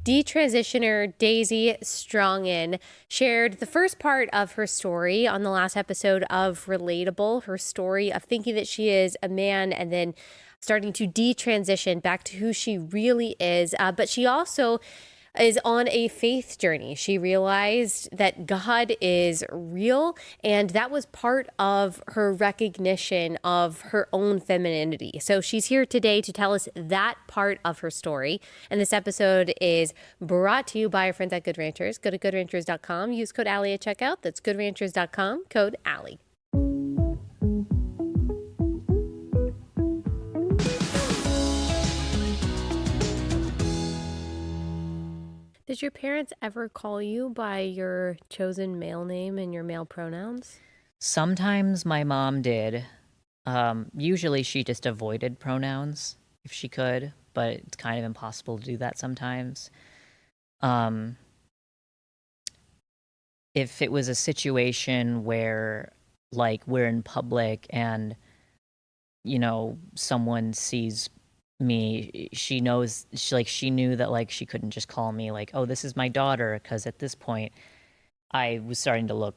Detransitioner Daisy Strongin shared the first part of her story on the last episode of Relatable, her story of thinking that she is a man and then starting to detransition back to who she really is. But she also is on a faith journey. She realized that God is real, and that was part of her recognition of her own femininity. So she's here today to tell us that part of her story. And this episode is brought to you by our friends at Good Ranchers. Go to goodranchers.com. Use code Allie at checkout. That's goodranchers.com, code Allie. Did your parents ever call you by your chosen male name and your male pronouns? Sometimes my mom did. Usually she just avoided pronouns if she could, but it's kind of impossible to do that sometimes. If it was a situation where, like, we're in public and, someone sees me, she knows, she knew that, like, she couldn't just call me, like, oh, this is my daughter, because at this point, I was starting to look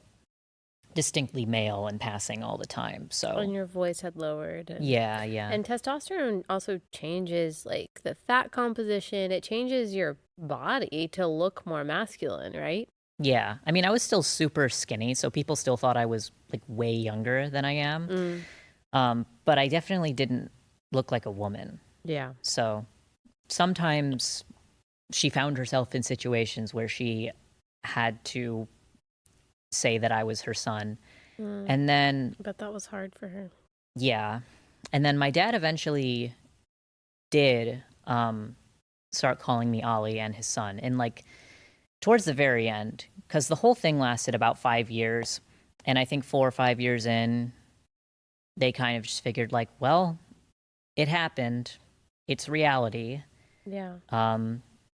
distinctly male and passing all the time. So And your voice had lowered. yeah. And testosterone also changes like the fat composition. It changes your body to look more masculine, right? Yeah. I mean, I was still super skinny, so people still thought I was like way younger than I am. But I definitely didn't look like a woman. Yeah. So sometimes she found herself in situations where she had to say that I was her son. And then, But that was hard for her. yeah. And then my dad eventually did start calling me Ollie and his son. And like towards the very end, because the whole thing lasted about 5 years. And I think 4 or 5 years in, they kind of just figured like, well, it happened. It's reality. Yeah.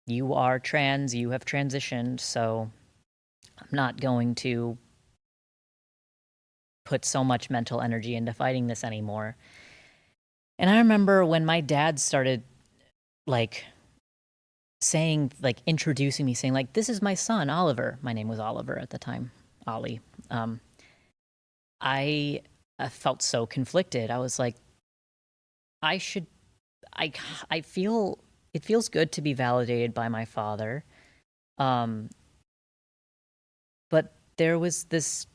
You are trans, you have transitioned, so I'm not going to put so much mental energy into fighting this anymore. And I remember when my dad started like saying, like introducing me, saying like, this is my son, Oliver. My name was Oliver at the time, Ollie. I felt so conflicted. I was like, I feel, it feels good to be validated by my father. But there was this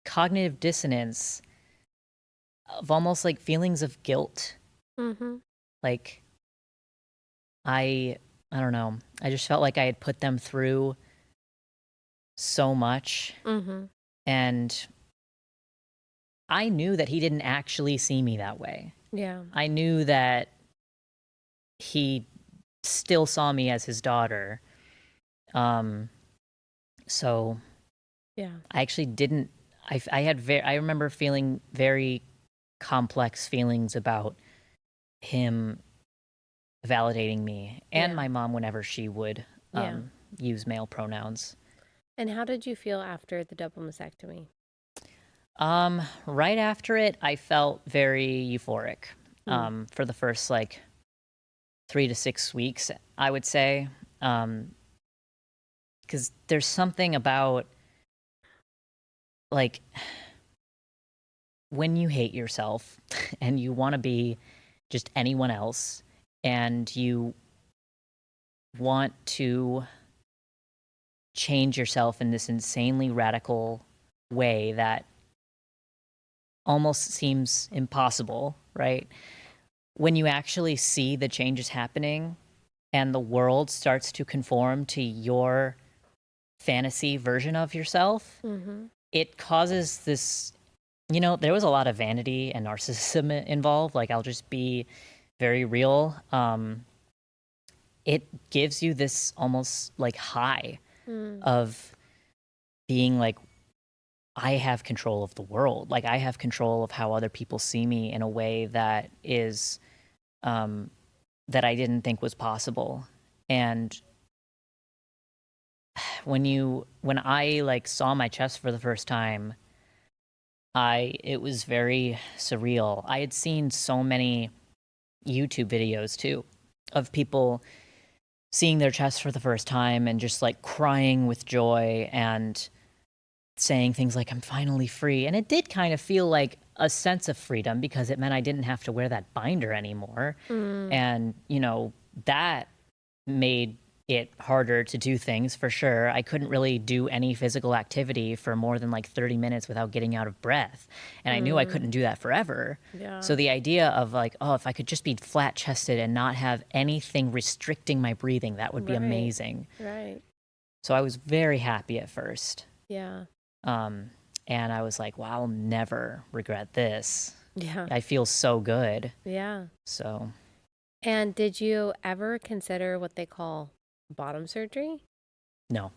cognitive dissonance of almost like feelings of guilt. Like, I don't know. I just felt like I had put them through so much. And I knew that he didn't actually see me that way. Yeah. I knew that he still saw me as his daughter. So Yeah. I actually didn't, I remember feeling very complex feelings about him validating me and my mom whenever she would use male pronouns. And how did you feel after the double mastectomy? Right after it, I felt very euphoric. For the first like 3 to 6 weeks, I would say. Because there's something about like when you hate yourself and you want to be just anyone else and you want to change yourself in this insanely radical way that almost seems impossible, right? When you actually see the changes happening and the world starts to conform to your fantasy version of yourself, it causes this, there was a lot of vanity and narcissism involved. Like, I'll just be very real. It gives you this almost like high of being like, I have control of the world. Like, I have control of how other people see me in a way that is, that I didn't think was possible. And when I like saw my chest for the first time, it was very surreal. I had seen so many YouTube videos too of people seeing their chest for the first time and just like crying with joy and saying things like, I'm finally free. And it did kind of feel like a sense of freedom because it meant I didn't have to wear that binder anymore. And, you know, that made it harder to do things for sure. I couldn't really do any physical activity for more than like 30 minutes without getting out of breath. And I knew I couldn't do that forever. Yeah. So the idea of like, oh, if I could just be flat chested and not have anything restricting my breathing, that would be amazing. Right. So I was very happy at first. Yeah. And I was like, well, I'll never regret this. Yeah. I feel so good. Yeah. So. And did you ever consider what they call bottom surgery? No.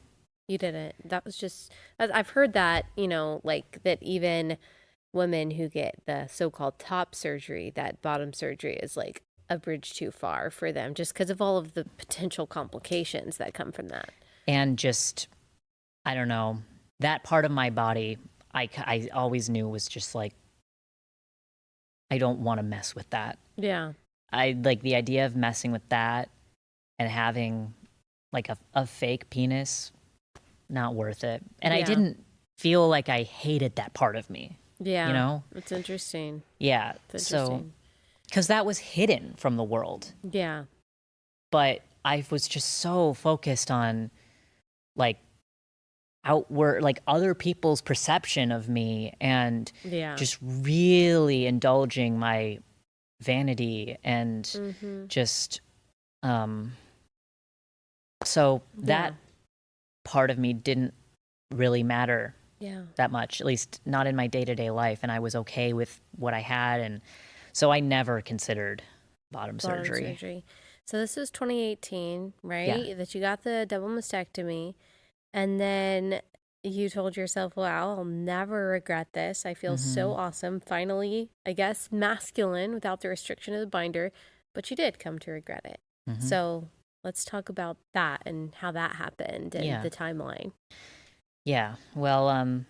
You didn't. That was just, I've heard that, you know, like that even women who get the so-called top surgery, that bottom surgery is like a bridge too far for them just because of all of the potential complications that come from that. And just, I don't know, that part of my body, I always knew was just like, I don't want to mess with that. Yeah. I like the idea of messing with that and having like a fake penis, not worth it. And I didn't feel like I hated that part of me. Yeah. You know? It's interesting. Yeah. It's So, interesting. because that was hidden from the world. Yeah. But I was just so focused on like outward, like other people's perception of me and just really indulging my vanity and just so that part of me didn't really matter that much, at least not in my day-to-day life, and I was okay with what I had, and so I never considered bottom surgery. So this was 2018, right? Yeah. That you got the double mastectomy, and then you told yourself, wow, I'll never regret this. I feel so awesome. Finally, I guess, masculine without the restriction of the binder, but you did come to regret it. So let's talk about that and how that happened and the timeline. Yeah. Well,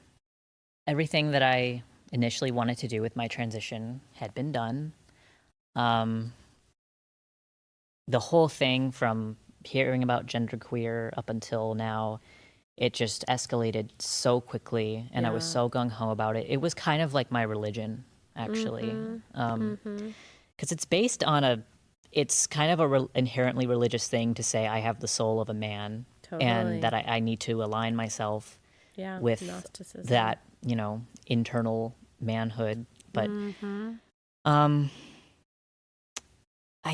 everything that I initially wanted to do with my transition had been done. The whole thing from hearing about genderqueer up until now, it just escalated so quickly, and I was so gung-ho about it. It was kind of like my religion, actually. Because it's based on it's kind of a inherently religious thing to say I have the soul of a man, and that I need to align myself with that, you know, internal manhood. But I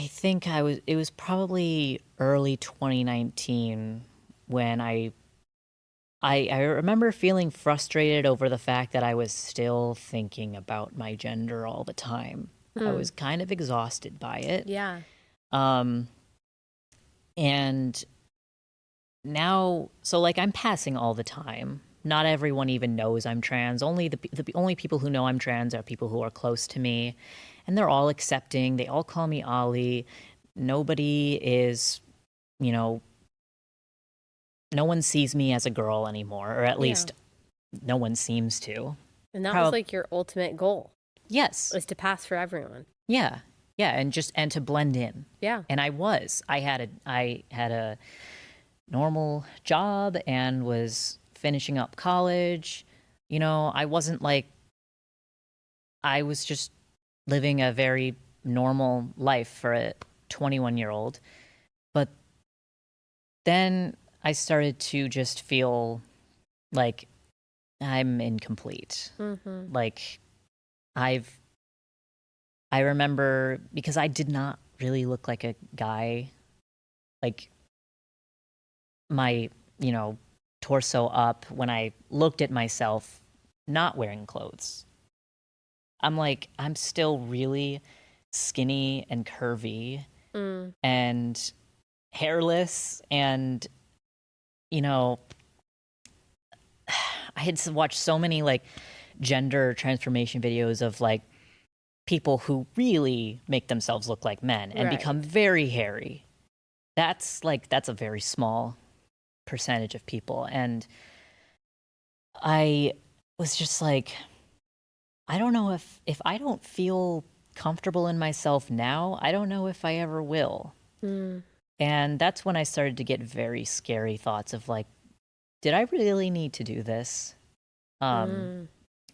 think it was probably early 2019 when I remember feeling frustrated over the fact that I was still thinking about my gender all the time. I was kind of exhausted by it. Yeah. And now, so like I'm passing all the time. Not everyone even knows I'm trans. Only the only people who know I'm trans are people who are close to me, and they're all accepting. They all call me Allie. Nobody is, you know, no one sees me as a girl anymore, or at least no one seems to. And that was like your ultimate goal. Yes. Was to pass for everyone. Yeah. Yeah, and to blend in. Yeah. And I had a normal job and was finishing up college. You know, I wasn't like, I was just living a very normal life for a 21-year-old. But then I started to just feel like I'm incomplete. Like I remember, because I did not really look like a guy, like my, you know, torso up when I looked at myself not wearing clothes. I'm like, I'm still really skinny and curvy and hairless, and, you know, I had watched so many like gender transformation videos of like people who really make themselves look like men and become very hairy. That's a very small percentage of people. And I was just like, I don't know if I don't feel comfortable in myself now, I don't know if I ever will. And that's when I started to get very scary thoughts of like, did I really need to do this? Mm.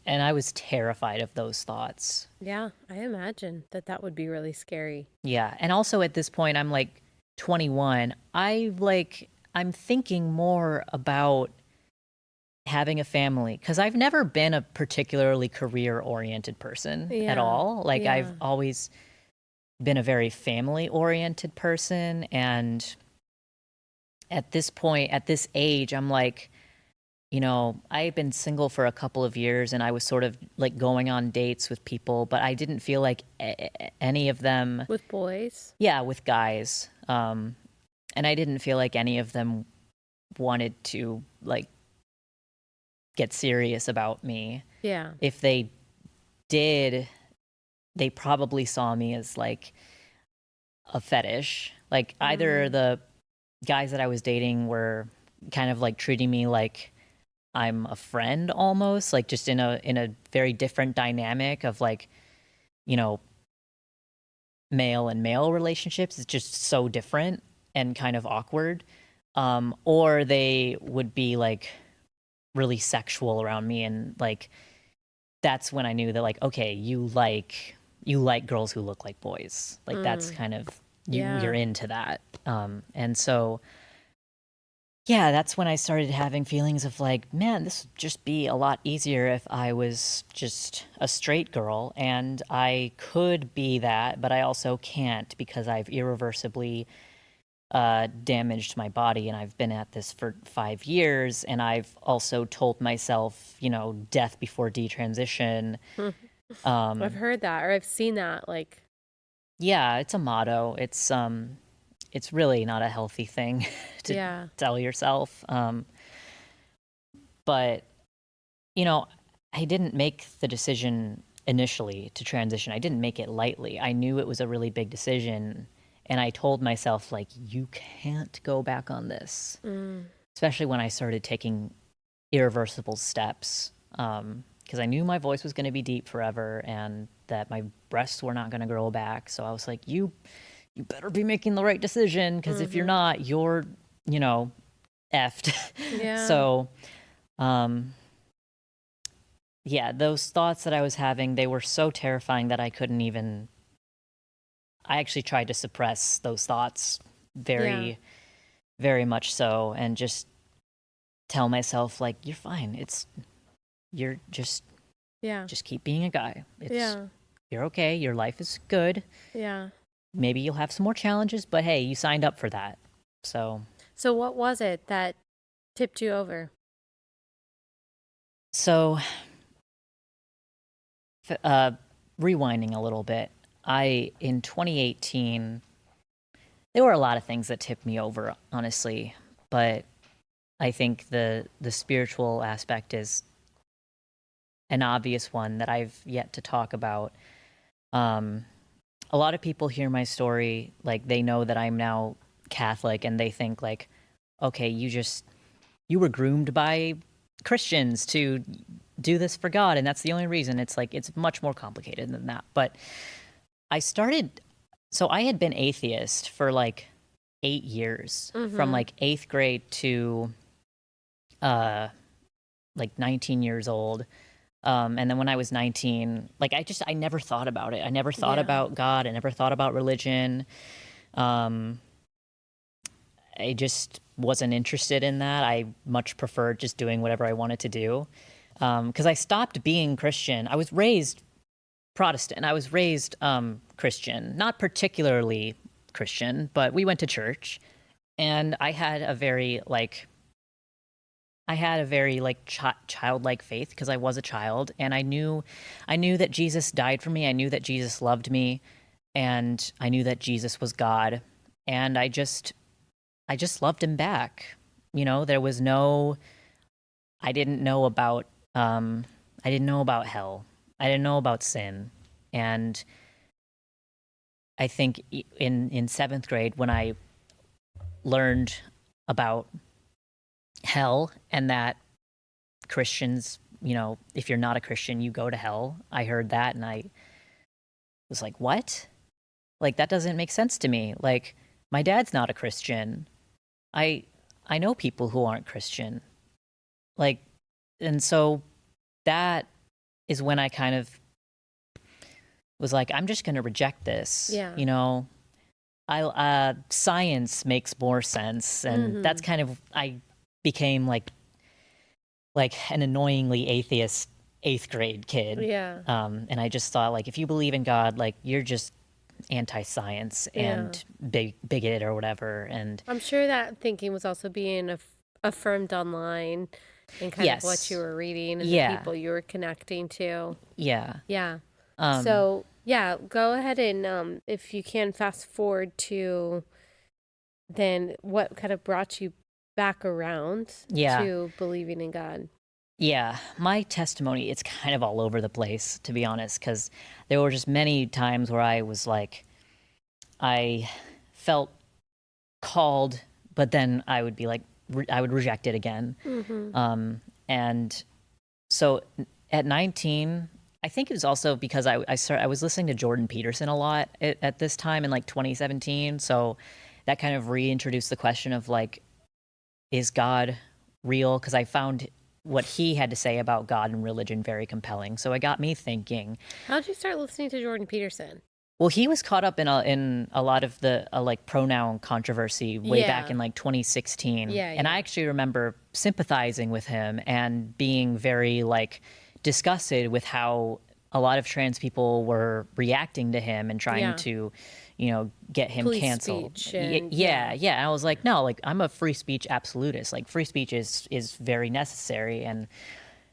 And I was terrified of those thoughts. Yeah, I imagine that would be really scary. Yeah. And also at this point, I'm like 21. I'm thinking more about having a family because I've never been a particularly career oriented person at Yeah. all. Like, I've Yeah. always been a very family oriented person. And at this point, at this age, I'm like, I've been single for a couple of years and I was sort of like going on dates with people, but I didn't feel like any of them, With boys? yeah, with guys. And I didn't feel like any of them wanted to like get serious about me. Yeah. If they did, they probably saw me as like a fetish. Like either the guys that I was dating were kind of like treating me like I'm a friend almost, like just in a very different dynamic of like, you know, male and male relationships. It's just so different and kind of awkward. Or they would be like really sexual around me, and like that's when I knew that like, okay, you like girls who look like boys. Like that's kind of you're Yeah. into that. And so yeah, that's when I started having feelings of like, man, this would just be a lot easier if I was just a straight girl. And I could be that, but I also can't because I've irreversibly damaged my body. And I've been at this for 5 years. And I've also told myself, death before detransition. I've heard that or I've seen that like Yeah, it's a motto. It's really not a healthy thing to yeah. tell yourself. But you know, I didn't make the decision initially to transition. I didn't make it lightly. I knew it was a really big decision. And I told myself, like, you can't go back on this, especially when I started taking irreversible steps. Because I knew my voice was going to be deep forever and that my breasts were not going to grow back. So I was like, you better be making the right decision because if you're not, you're, effed. Yeah. So, yeah, those thoughts that I was having, they were so terrifying that I couldn't even. I actually tried to suppress those thoughts very, very much so, and just tell myself like, you're fine. You're just keep being a guy. You're okay. Your life is good. Yeah. Maybe you'll have some more challenges, but hey, you signed up for that. So what was it that tipped you over? So, rewinding a little bit, in 2018, there were a lot of things that tipped me over, honestly, but I think the spiritual aspect is an obvious one that I've yet to talk about. A lot of people hear my story, like they know that I'm now Catholic, and they think like, okay, you were groomed by Christians to do this for God, and that's the only reason. It's like it's much more complicated than that. But I had been atheist for like 8 years, from like 8th grade to like 19 years old. And then when I was 19, like I never thought about it. I never thought about God. I never thought about religion. I just wasn't interested in that. I much preferred just doing whatever I wanted to do. Because I stopped being Christian. I was raised Protestant. I was raised Christian, not particularly Christian, but we went to church, and I had a very childlike faith because I was a child, and I knew that Jesus died for me. I knew that Jesus loved me, and I knew that Jesus was God, and I just loved him back. There was no. I didn't know about hell. I didn't know about sin, and I think in 7th grade when I learned about hell and that Christians, if you're not a Christian, you go to hell. I heard that and I was like, what? Like, that doesn't make sense to me. Like, my dad's not a Christian. I know people who aren't Christian. Like, and so that is when I kind of was like, I'm just going to reject this. Yeah. You know, science makes more sense, and that's kind of, I became like an annoyingly atheist 8th grade kid. Yeah. And I just thought, like, if you believe in God, like, you're just anti-science and bigot or whatever. And I'm sure that thinking was also being affirmed online and kind of what you were reading and the people you were connecting to. Yeah. So go ahead and if you can fast forward to then what kind of brought you back around to believing in God. Yeah, my testimony, it's kind of all over the place, to be honest, because there were just many times where I was like, I felt called, but then I would be like, I would reject it again. And so at 19, I think it was also because I was listening to Jordan Peterson a lot at this time in like 2017. So that kind of reintroduced the question of like, is God real? Because I found what he had to say about God and religion very compelling. So it got me thinking. How did you start listening to Jordan Peterson? Well, he was caught up in a lot of the like pronoun controversy way back in like 2016. And I actually remember sympathizing with him and being very like disgusted with how a lot of trans people were reacting to him and trying to, you know, get him canceled. Yeah. I was like, no, like I'm a free speech absolutist. Like free speech is very necessary. And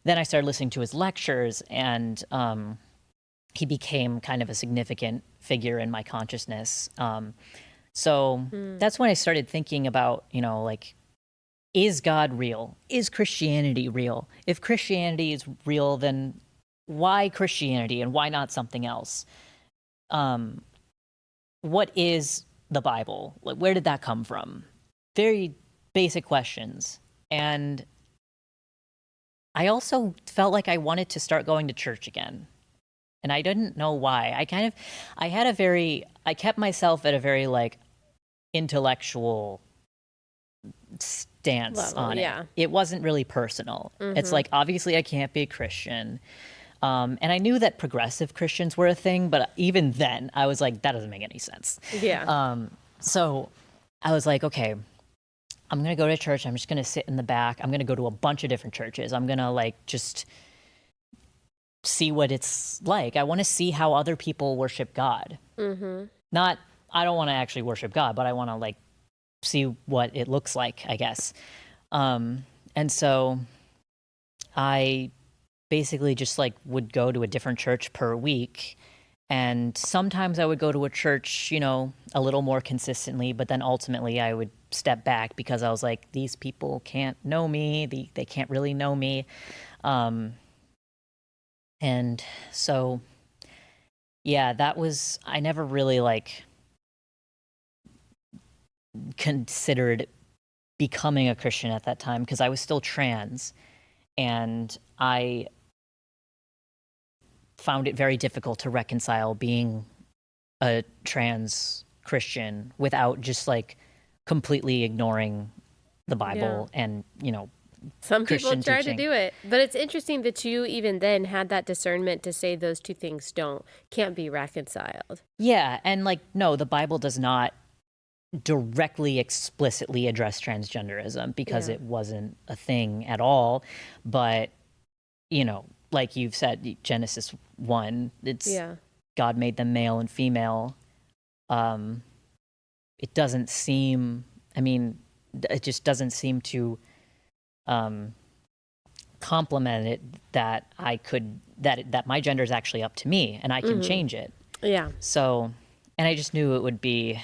then I started listening to his lectures, and he became kind of a significant figure in my consciousness. So that's when I started thinking about, you know, like, is God real? Is Christianity real? If Christianity is real, then why Christianity and why not something else? What is the Bible? Like, where did that come from? Very basic questions. And I also felt like I wanted to start going to church again. And I didn't know why. I kept myself at a very like intellectual stance on it. It wasn't really personal. It's like, obviously I can't be a Christian. And I knew that progressive Christians were a thing, but even then I was like, that doesn't make any sense. So I was like, okay, I'm going to go to church. I'm just going to sit in the back. I'm going to go to a bunch of different churches. I'm going to like just see what it's like. I want to see how other people worship God. Not, I don't want to actually worship God, but I want to like see what it looks like, I guess. And so I basically just like would go to a different church per week. And sometimes I would go to a church, you know, a little more consistently, but then ultimately I would step back because I was like, these people can't know me. They can't really know me. And so, yeah, I never really like considered becoming a Christian at that time because I was still trans, and I found it very difficult to reconcile being a trans Christian without just like completely ignoring the Bible and, you know, some Christian people try teaching. to do it, but it's interesting that you even then had that discernment to say those two things can't be reconciled. Yeah, and like, no, the Bible does not directly explicitly address transgenderism because it wasn't a thing at all. But, you know, like you've said, Genesis 1, it's God made them male and female. It doesn't seem, I mean, it just doesn't seem to compliment it that that my gender is actually up to me and I can change it. So, and I just knew it would be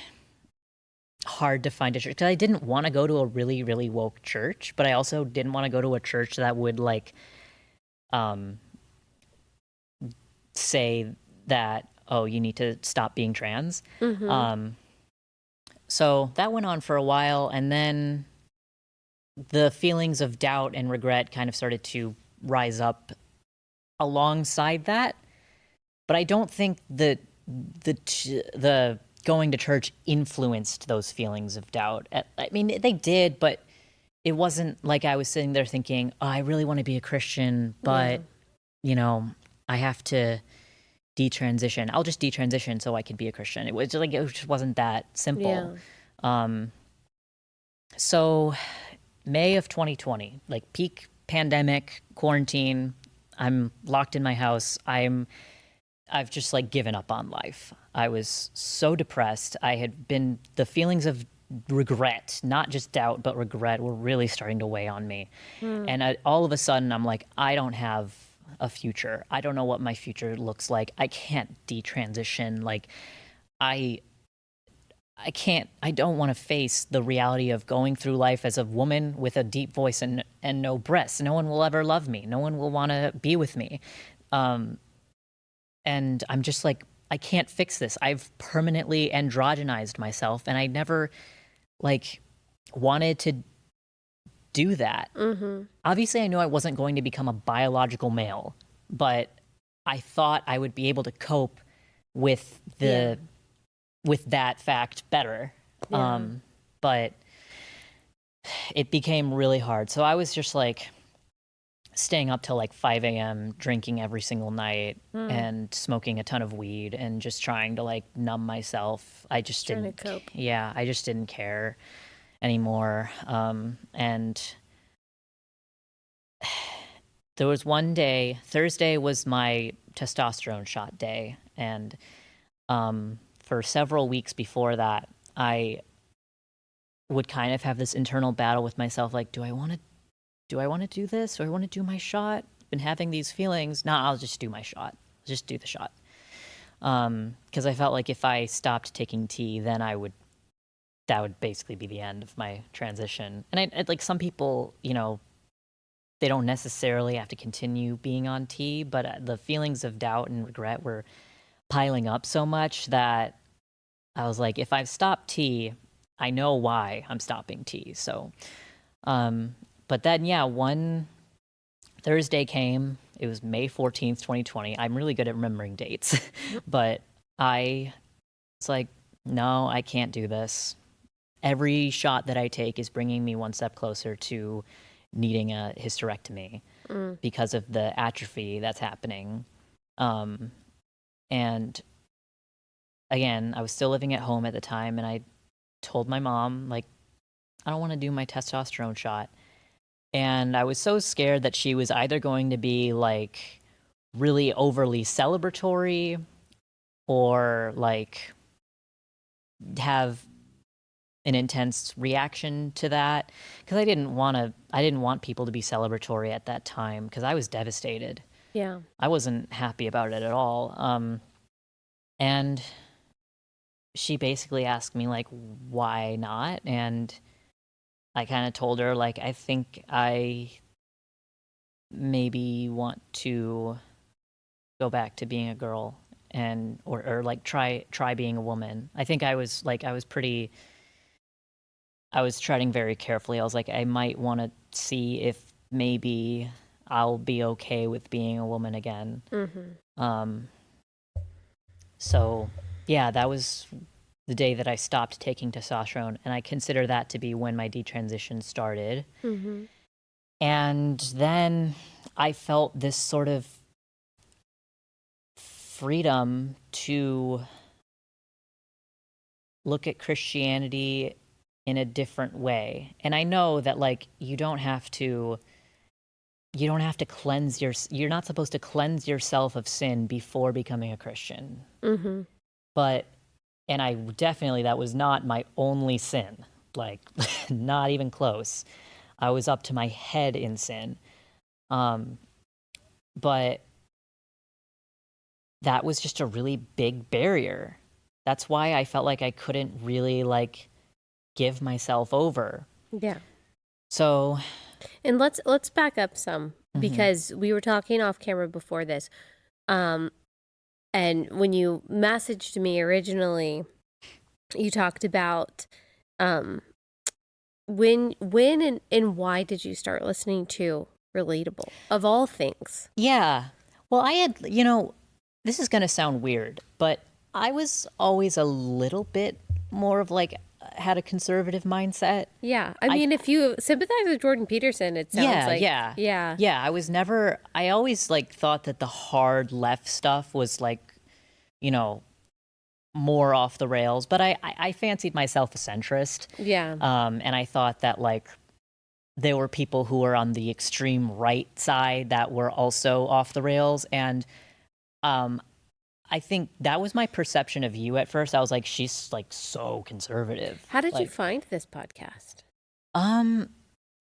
hard to find a church because I didn't want to go to a really, really woke church, but I also didn't want to go to a church that would like say that, oh, you need to stop being trans. So that went on for a while, and then the feelings of doubt and regret kind of started to rise up alongside that. But I don't think that the going to church influenced those feelings of doubt. I mean, they did, but it wasn't like I was sitting there thinking, oh, I really want to be a Christian, but, you know, I have to detransition. I'll just detransition so I can be a Christian. It was just like, it just wasn't that simple. So May of 2020, like peak pandemic, quarantine, I'm locked in my house. I've just like given up on life. I was so depressed. The feelings of regret, not just doubt, but regret were really starting to weigh on me. And all of a sudden I'm like, I don't have a future. I don't know what my future looks like. I can't detransition. Like I don't want to face the reality of going through life as a woman with a deep voice and no breasts. No one will ever love me. No one will want to be with me. And I'm just like, I can't fix this. I've permanently androgenized myself, and I never like wanted to do that. Obviously, I knew I wasn't going to become a biological male, but I thought I would be able to cope with with that fact better. But it became really hard. So I was just like staying up till like 5 a.m., drinking every single night and smoking a ton of weed and just trying to like numb myself. I just didn't cope. Yeah, I just didn't care anymore. And there was one day, Thursday was my testosterone shot day. And for several weeks before that, I would kind of have this internal battle with myself, like, do I want to do this? Do I want to do my shot? Been having these feelings. No, I'll just do my shot. Just do the shot. Because I felt like if I stopped taking tea, then that would basically be the end of my transition. And I like some people, you know, they don't necessarily have to continue being on tea, but the feelings of doubt and regret were piling up so much that I was like, if I've stopped tea, I know why I'm stopping tea. So, but then, yeah, one Thursday came. It was May 14th, 2020. I'm really good at remembering dates, but it's like, no, I can't do this. Every shot that I take is bringing me one step closer to needing a hysterectomy because of the atrophy that's happening. And again, I was still living at home at the time, and I told my mom, like, I don't want to do my testosterone shot. And I was so scared that she was either going to be like really overly celebratory or like have an intense reaction to that, because I didn't want people to be celebratory at that time, because I was devastated. Yeah. I wasn't happy about it at all. And she basically asked me, like, why not? And I kind of told her, like, I think I maybe want to go back to being a girl and or like try being a woman. I think I was treading very carefully. I was like, I might want to see if maybe I'll be okay with being a woman again. So yeah, that was the day that I stopped taking testosterone, and I consider that to be when my detransition started. And then I felt this sort of freedom to look at Christianity in a different way. And I know that, like, you don't have to cleanse you're not supposed to cleanse yourself of sin before becoming a Christian. But, and that was not my only sin, like, not even close. I was up to my head in sin. But that was just a really big barrier. That's why I felt like I couldn't really, like, give myself over. Yeah. So, and let's back up some, because we were talking off camera before this. And when you messaged me originally, you talked about when and why did you start listening to Relatable, of all things? Yeah. Well, I had, this is going to sound weird, but I was always a little bit more of like had a conservative mindset. Yeah. I I mean, if you sympathize with Jordan Peterson, it sounds Yeah, like, yeah. yeah. Yeah, I always like thought that the hard left stuff was like, you know, more off the rails, but I fancied myself a centrist. Yeah. And I thought that like there were people who were on the extreme right side that were also off the rails. And um, I think that was my perception of you at first. I was like, she's like so conservative. How did you Like, find this podcast? um,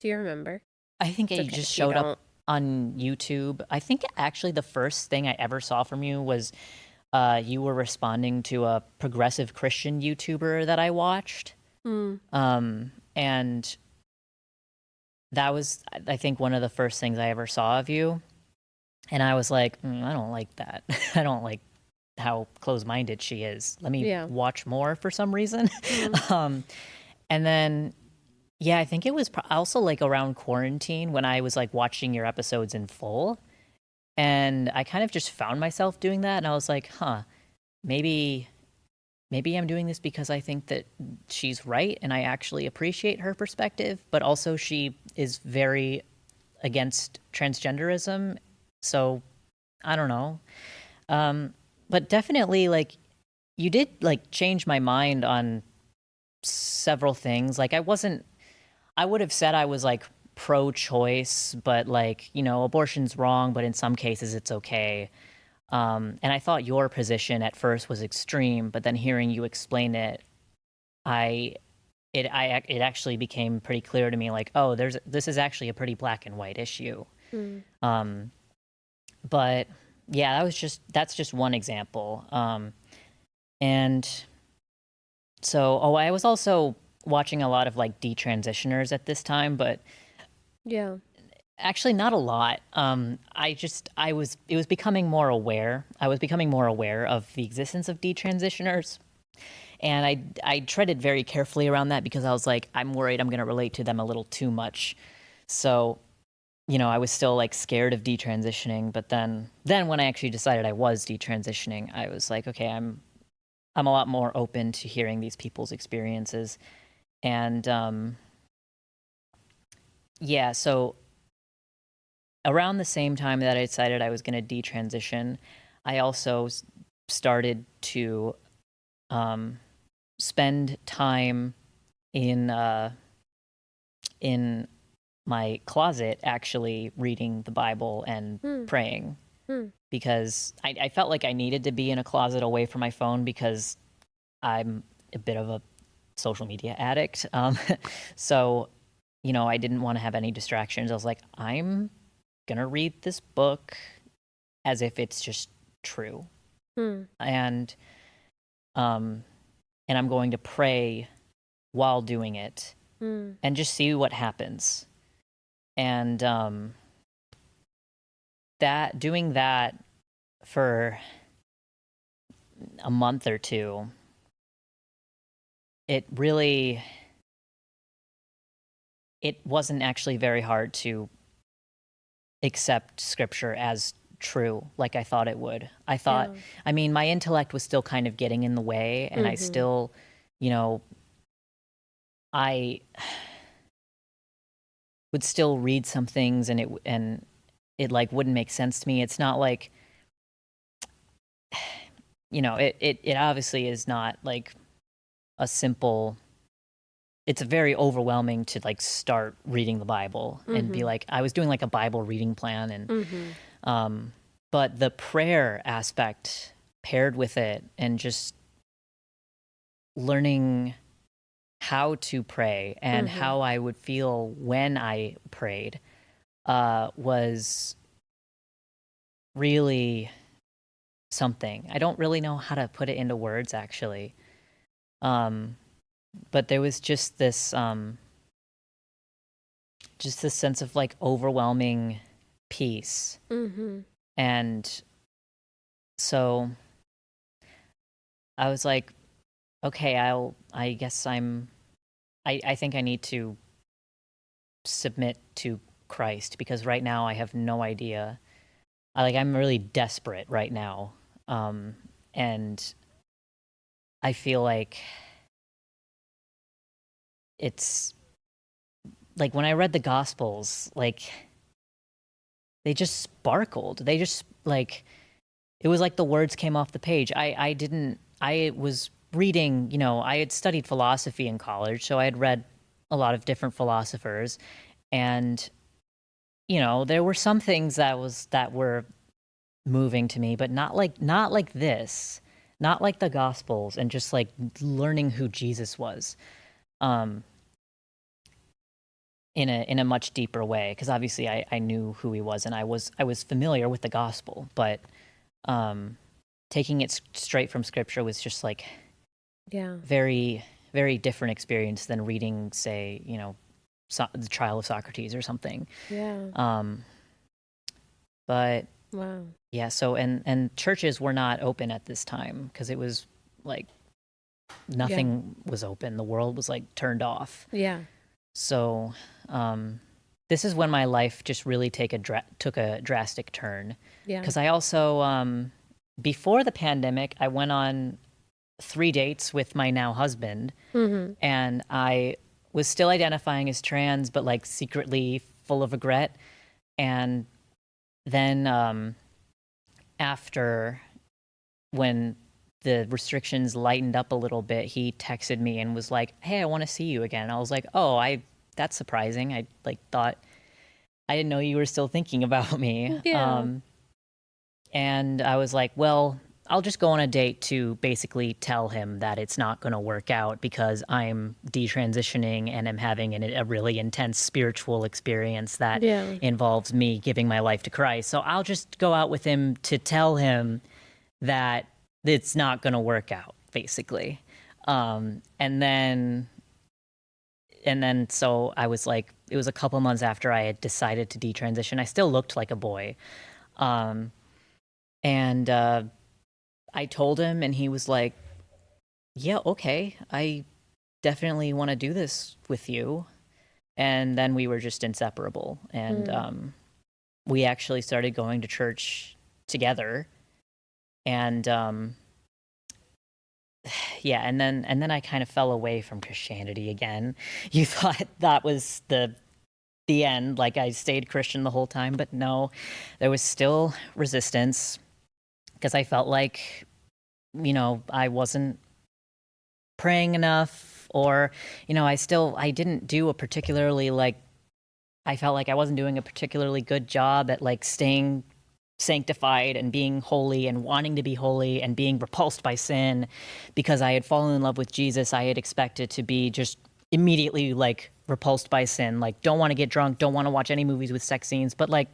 Do you remember? I think It's it okay just if you showed don't. up on YouTube. I think actually the first thing I ever saw from you was you were responding to a progressive Christian YouTuber that I watched. Mm. And that was, I think, one of the first things I ever saw of you. And I was like, I don't like that. I don't like how close-minded she is. Let me Yeah. watch more for some reason. Mm. And then, yeah, I think it was also like around quarantine when I was like watching your episodes in full. And I kind of just found myself doing that. And I was like, maybe I'm doing this because I think that she's right and I actually appreciate her perspective, but also she is very against transgenderism. So I don't know. But definitely like you did like change my mind on several things. Like I would have said I was like pro-choice, but like, abortion's wrong, but in some cases it's okay. And I thought your position at first was extreme, but then hearing you explain it, it actually became pretty clear to me, like, oh, this is actually a pretty black and white issue. Mm. But yeah, that's just one example. And so, I was also watching a lot of like detransitioners at this time, but Yeah. actually not a lot. It was becoming more aware. I was becoming more aware of the existence of detransitioners. And I treaded very carefully around that because I was like, I'm worried I'm going to relate to them a little too much. So, I was still like scared of detransitioning. But then when I actually decided I was detransitioning, I was like, okay, I'm a lot more open to hearing these people's experiences. And yeah, so around the same time that I decided I was going to detransition, I also started to spend time in my closet actually reading the Bible and Mm. praying Mm. because I felt like I needed to be in a closet away from my phone because I'm a bit of a social media addict. So, I didn't want to have any distractions. I was like, I'm going to read this book as if it's just true. Mm. And I'm going to pray while doing it Mm. and just see what happens. And doing that for a month or two, it wasn't actually very hard to accept scripture as true like I thought it would. Yeah. I mean, my intellect was still kind of getting in the way, and I still, I would still read some things and it like wouldn't make sense to me. It's not like, it obviously is not like a simple, it's very overwhelming to like start reading the Bible and be like, I was doing like a Bible reading plan and, but the prayer aspect paired with it and just learning how to pray and how I would feel when I prayed, was really something. I don't really know how to put it into words actually. But there was just this sense of like overwhelming peace. And so I was like, okay, I guess I think I need to submit to Christ because right now I have no idea. I'm really desperate right now. And I feel like it's like when I read the Gospels, like they just sparkled. They just like it was like the words came off the page. I was reading, I had studied philosophy in college, so I had read a lot of different philosophers, and there were some things that were moving to me, but not like this. Not like the Gospels and just like learning who Jesus was. Um in a much deeper way, because obviously I knew who he was, and I was familiar with the gospel, but um taking it straight from scripture was just like Yeah. very very different experience than reading, say, the trial of Socrates or something. Yeah. um but Wow. yeah, so and churches were not open at this time because it was like nothing was open. The world was like turned off. Yeah. So this is when my life just really took a drastic turn. Yeah. Because I also, before the pandemic, I went on 3 dates with my now husband, Mm-hmm. and I was still identifying as trans, but like secretly full of regret. And then after, when the restrictions lightened up a little bit, he texted me and was like, "Hey, I want to see you again." I was like, "Oh, that's surprising. I like thought I didn't know you were still thinking about me." Yeah. And I was like, "Well, I'll just go on a date to basically tell him that it's not going to work out because I'm detransitioning and I'm having a really intense spiritual experience that Yeah. involves me giving my life to Christ. So I'll just go out with him to tell him that it's not going to work out, basically." And then so I was like, it was a couple months after I had decided to detransition. I still looked like a boy. And I told him, and he was like, "Yeah, okay, I definitely want to do this with you." And then we were just inseparable. And we actually started going to church together. And yeah, and then I kind of fell away from Christianity again. You thought that was the end, like I stayed Christian the whole time, but no, there was still resistance because I felt like, I wasn't praying enough, or, I didn't do a particularly like I felt like I wasn't doing a particularly good job at like staying sanctified and being holy and wanting to be holy and being repulsed by sin. Because I had fallen in love with Jesus, I had expected to be just immediately like repulsed by sin, like don't want to get drunk, don't want to watch any movies with sex scenes. But like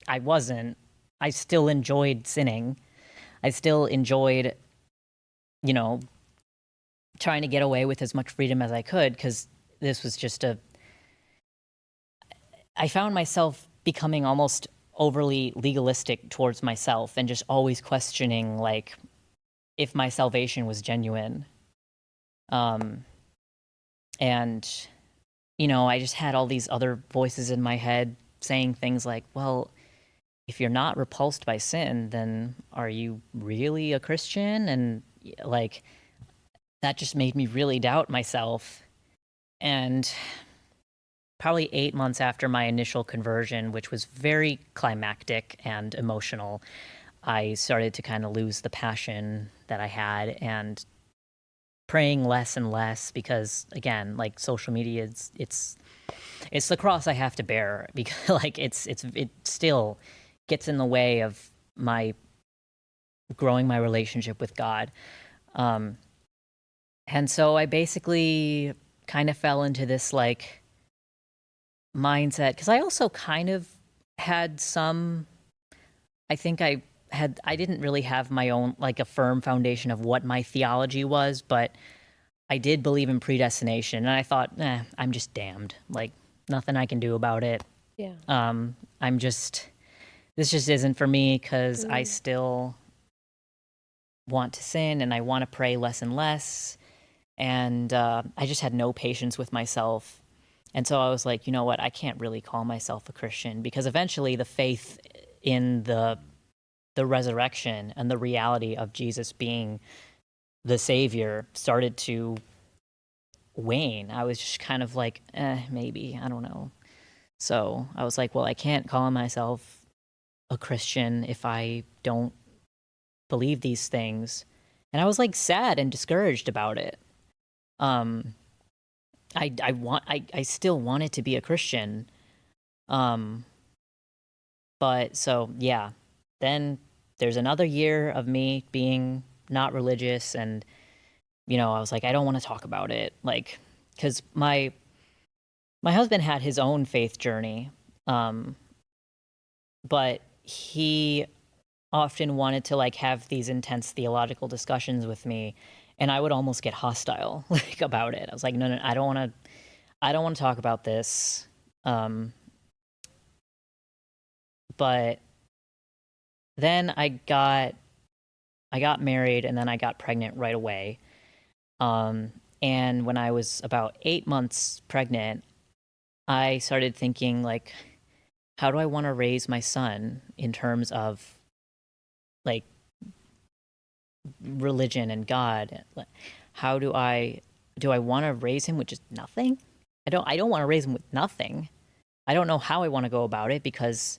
I wasn't. I still enjoyed sinning. I still enjoyed, you know, trying to get away with as much freedom as I could, because this was just I found myself becoming almost overly legalistic towards myself and just always questioning like if my salvation was genuine. Um and I just had all these other voices in my head saying things like, well, if you're not repulsed by sin, then are you really a Christian? And like that just made me really doubt myself. And probably 8 months after my initial conversion, which was very climactic and emotional, I started to kind of lose the passion that I had, and praying less and less, because again, like social media, it's the cross I have to bear, because like it still gets in the way of my growing my relationship with God. And so I basically kind of fell into this like mindset, because I also kind of had some, I think I didn't really have my own like a firm foundation of what my theology was, but I did believe in predestination, and I thought, I'm just damned, like nothing I can do about it. Yeah. This just isn't for me, because I still want to sin and I want to pray less and less, and I just had no patience with myself. And so I was like, you know what? I can't really call myself a Christian, because eventually the faith in the resurrection and the reality of Jesus being the savior started to wane. I was just kind of like, maybe, I don't know. So I was like, well, I can't call myself a Christian if I don't believe these things. And I was like sad and discouraged about it. Um, I still wanted to be a Christian. Um, but so yeah, then there's another year of me being not religious, and I was like, I don't want to talk about it, like, because my husband had his own faith journey, um, but he often wanted to like have these intense theological discussions with me, and I would almost get hostile like about it. I was like, no, no, I don't want to talk about this. But then I got married, and then I got pregnant right away. And when I was about 8 months pregnant, I started thinking like, how do I want to raise my son in terms of like religion and God? How do I want to raise him with just nothing? I don't want to raise him with nothing. I don't know how I want to go about it, because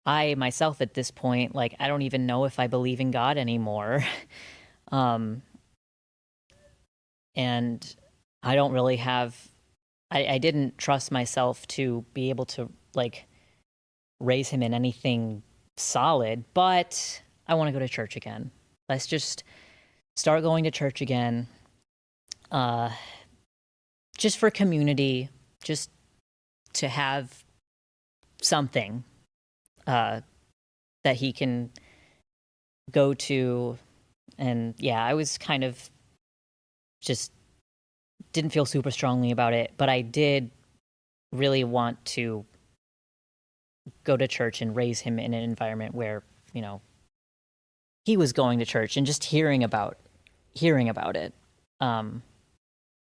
I myself at this point, like, I don't even know if I believe in God anymore. um and I don't really have I didn't trust myself to be able to like raise him in anything solid, but I want to go to church again. Let's just start going to church again. Uh just for community, just to have something that he can go to. And yeah, I was kind of just didn't feel super strongly about it, but I did really want to go to church and raise him in an environment where, he was going to church, and just hearing about it. And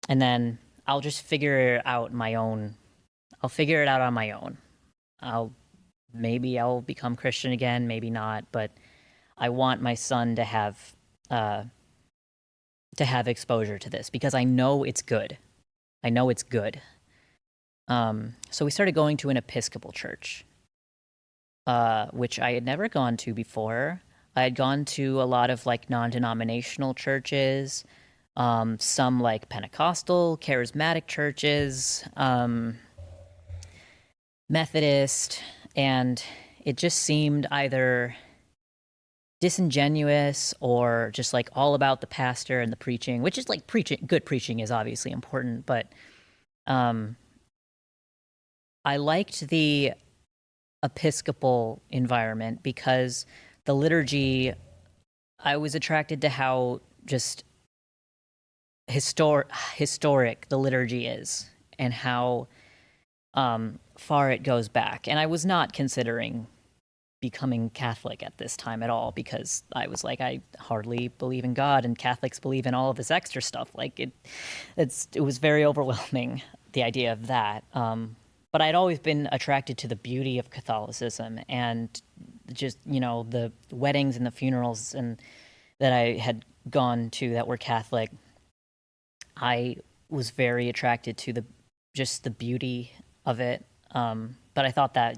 then I'll just figure it out my own. I'll figure it out on my own. Maybe I'll become Christian again, maybe not, but I want my son to have exposure to this, because I know it's good. I know it's good. So we started going to an Episcopal church, which I had never gone to before. I had gone to a lot of like non-denominational churches, some like Pentecostal, charismatic churches, Methodist, and it just seemed either disingenuous or just like all about the pastor and the preaching, which is like good preaching is obviously important, but I liked the Episcopal environment because the liturgy, I was attracted to how just historic the liturgy is, and how far it goes back. And I was not considering becoming Catholic at this time at all, because I was like, I hardly believe in God, and Catholics believe in all of this extra stuff. Like it was very overwhelming, the idea of that. But I'd always been attracted to the beauty of Catholicism, and just, the weddings and the funerals and that I had gone to that were Catholic. I was very attracted to the beauty of it. But I thought that,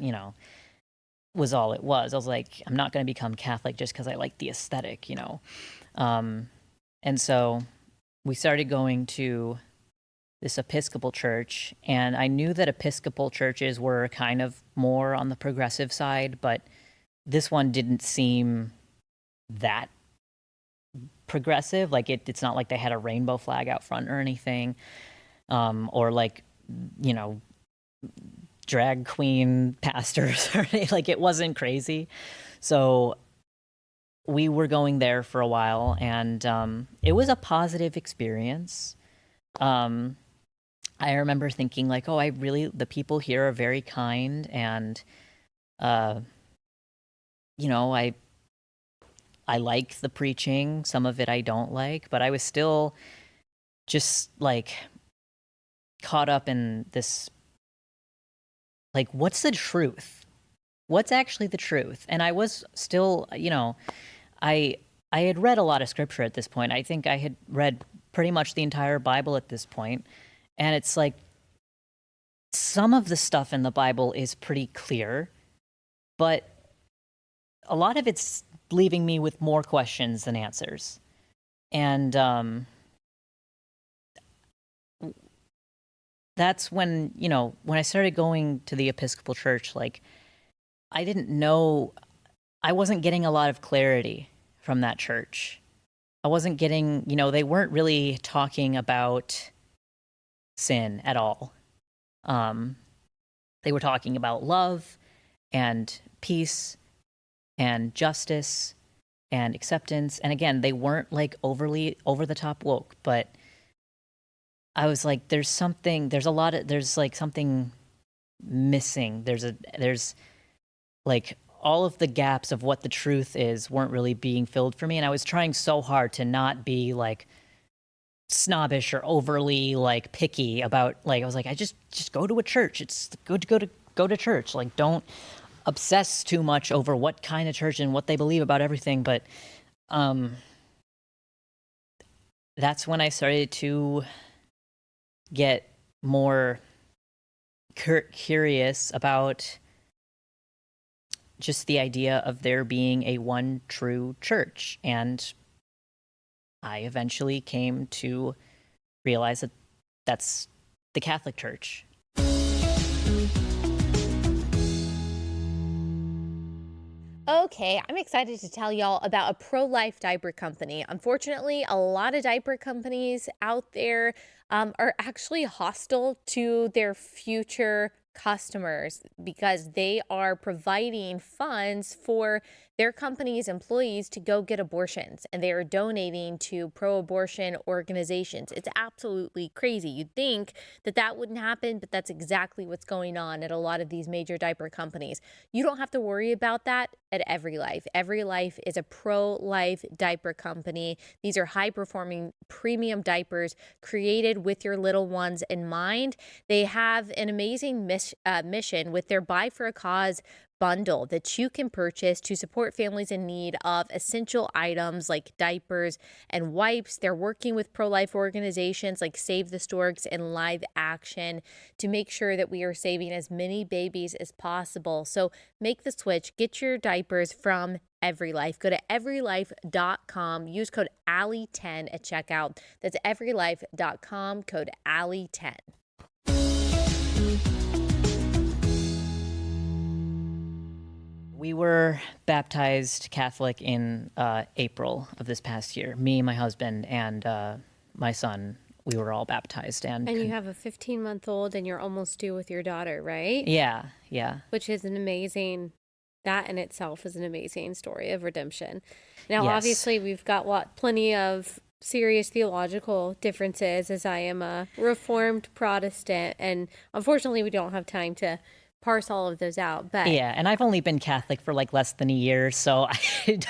was all it was. I was like, I'm not going to become Catholic just because I like the aesthetic, And so we started going to this Episcopal church, and I knew that Episcopal churches were kind of more on the progressive side, but this one didn't seem that progressive. Like it's not like they had a rainbow flag out front or anything, or like, drag queen pastors or like, it wasn't crazy. So we were going there for a while, and it was a positive experience. I remember thinking like, oh, the people here are very kind, and I like the preaching. Some of it I don't like, but I was still just like caught up in this, like, what's the truth? What's actually the truth? And I was still, I I had read a lot of scripture at this point. I think I had read pretty much the entire Bible at this point. And it's like some of the stuff in the Bible is pretty clear, but a lot of it's leaving me with more questions than answers. And that's when, when I started going to the Episcopal Church, like, I didn't know, I wasn't getting a lot of clarity from that church. I wasn't getting, they weren't really talking about sin at all. They were talking about love and peace and justice and acceptance. And again, they weren't like overly over the top woke, but I was like, there's something missing. There's like all of the gaps of what the truth is weren't really being filled for me. And I was trying so hard to not be like snobbish or overly like picky about, like, I was like, I just go to a church. It's good to go to church. Like, don't obsess too much over what kind of church and what they believe about everything. But that's when I started to get more curious about just the idea of there being a one true church. And I eventually came to realize that that's the Catholic Church. Okay, I'm excited to tell y'all about a pro-life diaper company. Unfortunately, a lot of diaper companies out there are actually hostile to their future customers because they are providing funds for their company's employees to go get abortions, and they are donating to pro-abortion organizations. It's absolutely crazy. You'd think that that wouldn't happen, but that's exactly what's going on at a lot of these major diaper companies. You don't have to worry about that at Every Life. Every Life is a pro-life diaper company. These are high-performing premium diapers created with your little ones in mind. They have an amazing mission with their Buy for a Cause bundle that you can purchase to support families in need of essential items like diapers and wipes. They're working with pro-life organizations like Save the Storks and Live Action to make sure that we are saving as many babies as possible. So make the switch. Get your diapers from Every Life. Go to everylife.com. Use code Allie10 at checkout. That's everylife.com, code Allie10. We were baptized Catholic in April of this past year. Me, my husband, and my son, we were all baptized. And you have a 15-month-old and you're almost due with your daughter, right? Yeah. Which is that in itself is an amazing story of redemption. Now, Yes. Obviously, we've got plenty of serious theological differences, as I am a Reformed Protestant, and unfortunately, we don't have time to parse all of those out. But Yeah, and I've only been Catholic for like less than a year, so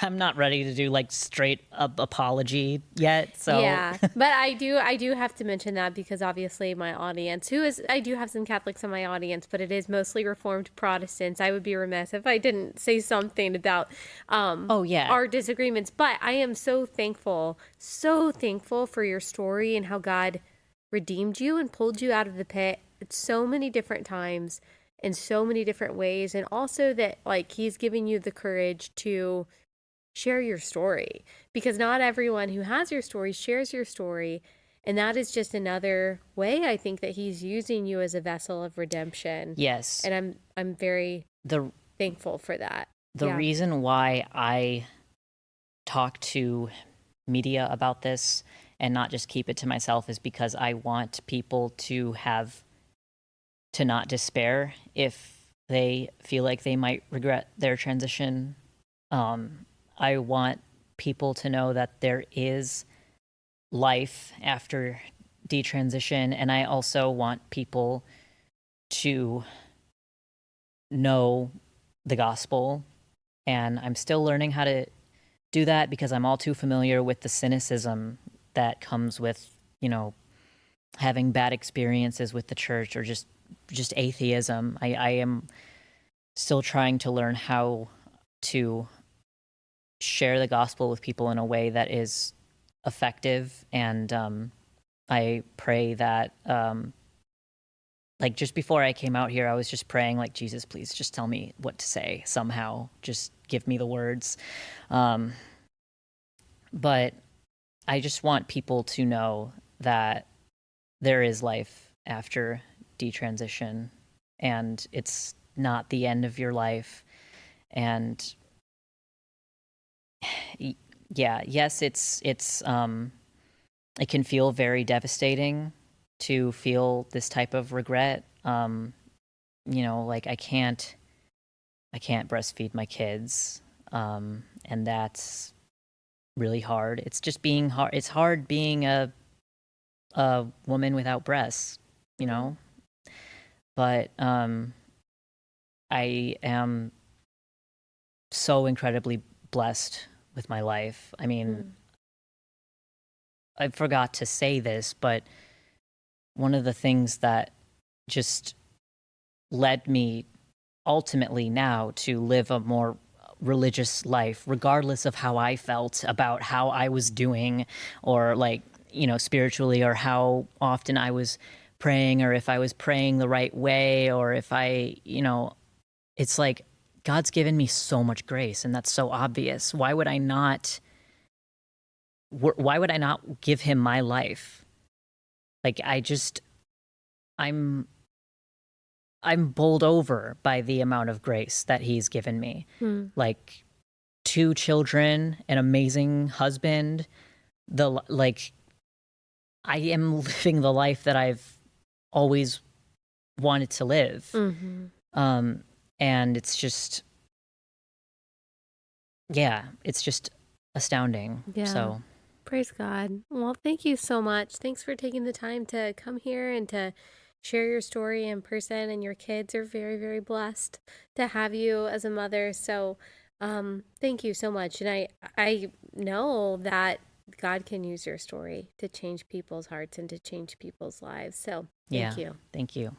I'm not ready to do like straight up apology yet. So yeah, but I do have to mention that because obviously my audience, I do have some Catholics in my audience, but it is mostly Reformed Protestants. I would be remiss if I didn't say something about our disagreements. But I am so thankful for your story and how God redeemed you and pulled you out of the pit at so many different times in so many different ways, and also that like He's giving you the courage to share your story, because not everyone who has your story shares your story, and that is just another way I think that He's using you as a vessel of redemption. Yes, and I'm very thankful for that. The reason why I talk to media about this and not just keep it to myself is because I want people to not despair if they feel like they might regret their transition. I want people to know that there is life after detransition, and I also want people to know the gospel. And I'm still learning how to do that because I'm all too familiar with the cynicism that comes with, having bad experiences with the church or just atheism. I am still trying to learn how to share the gospel with people in a way that is effective. And I pray that, like, just before I came out here, I was just praying, like, Jesus, please just tell me what to say somehow. Just give me the words. But I just want people to know that there is life after detransition, and it's not the end of your life. And yeah, yes, it's it can feel very devastating to feel this type of regret. You know, like I can't breastfeed my kids, and that's really hard. It's just being hard. It's hard being a woman without breasts, you know. But I am so incredibly blessed with my life. I mean, I forgot to say this, but one of the things that just led me ultimately now to live a more religious life, regardless of how I felt about how I was doing, or like, you know, spiritually, or how often I was praying, or if I was praying the right way, or if I, you know, it's like God's given me so much grace, and that's so obvious. Why would I not give him my life? Like I'm bowled over by the amount of grace that he's given me. Like 2 children, an amazing husband, like I am living the life that I've always wanted to live. And it's just, yeah, it's just astounding. Yeah. So praise God. Well, thank you so much. Thanks for taking the time to come here and to share your story in person. And your kids are very, very blessed to have you as a mother. So thank you so much. And I know that God can use your story to change people's hearts and to change people's lives. So thank you. Thank you.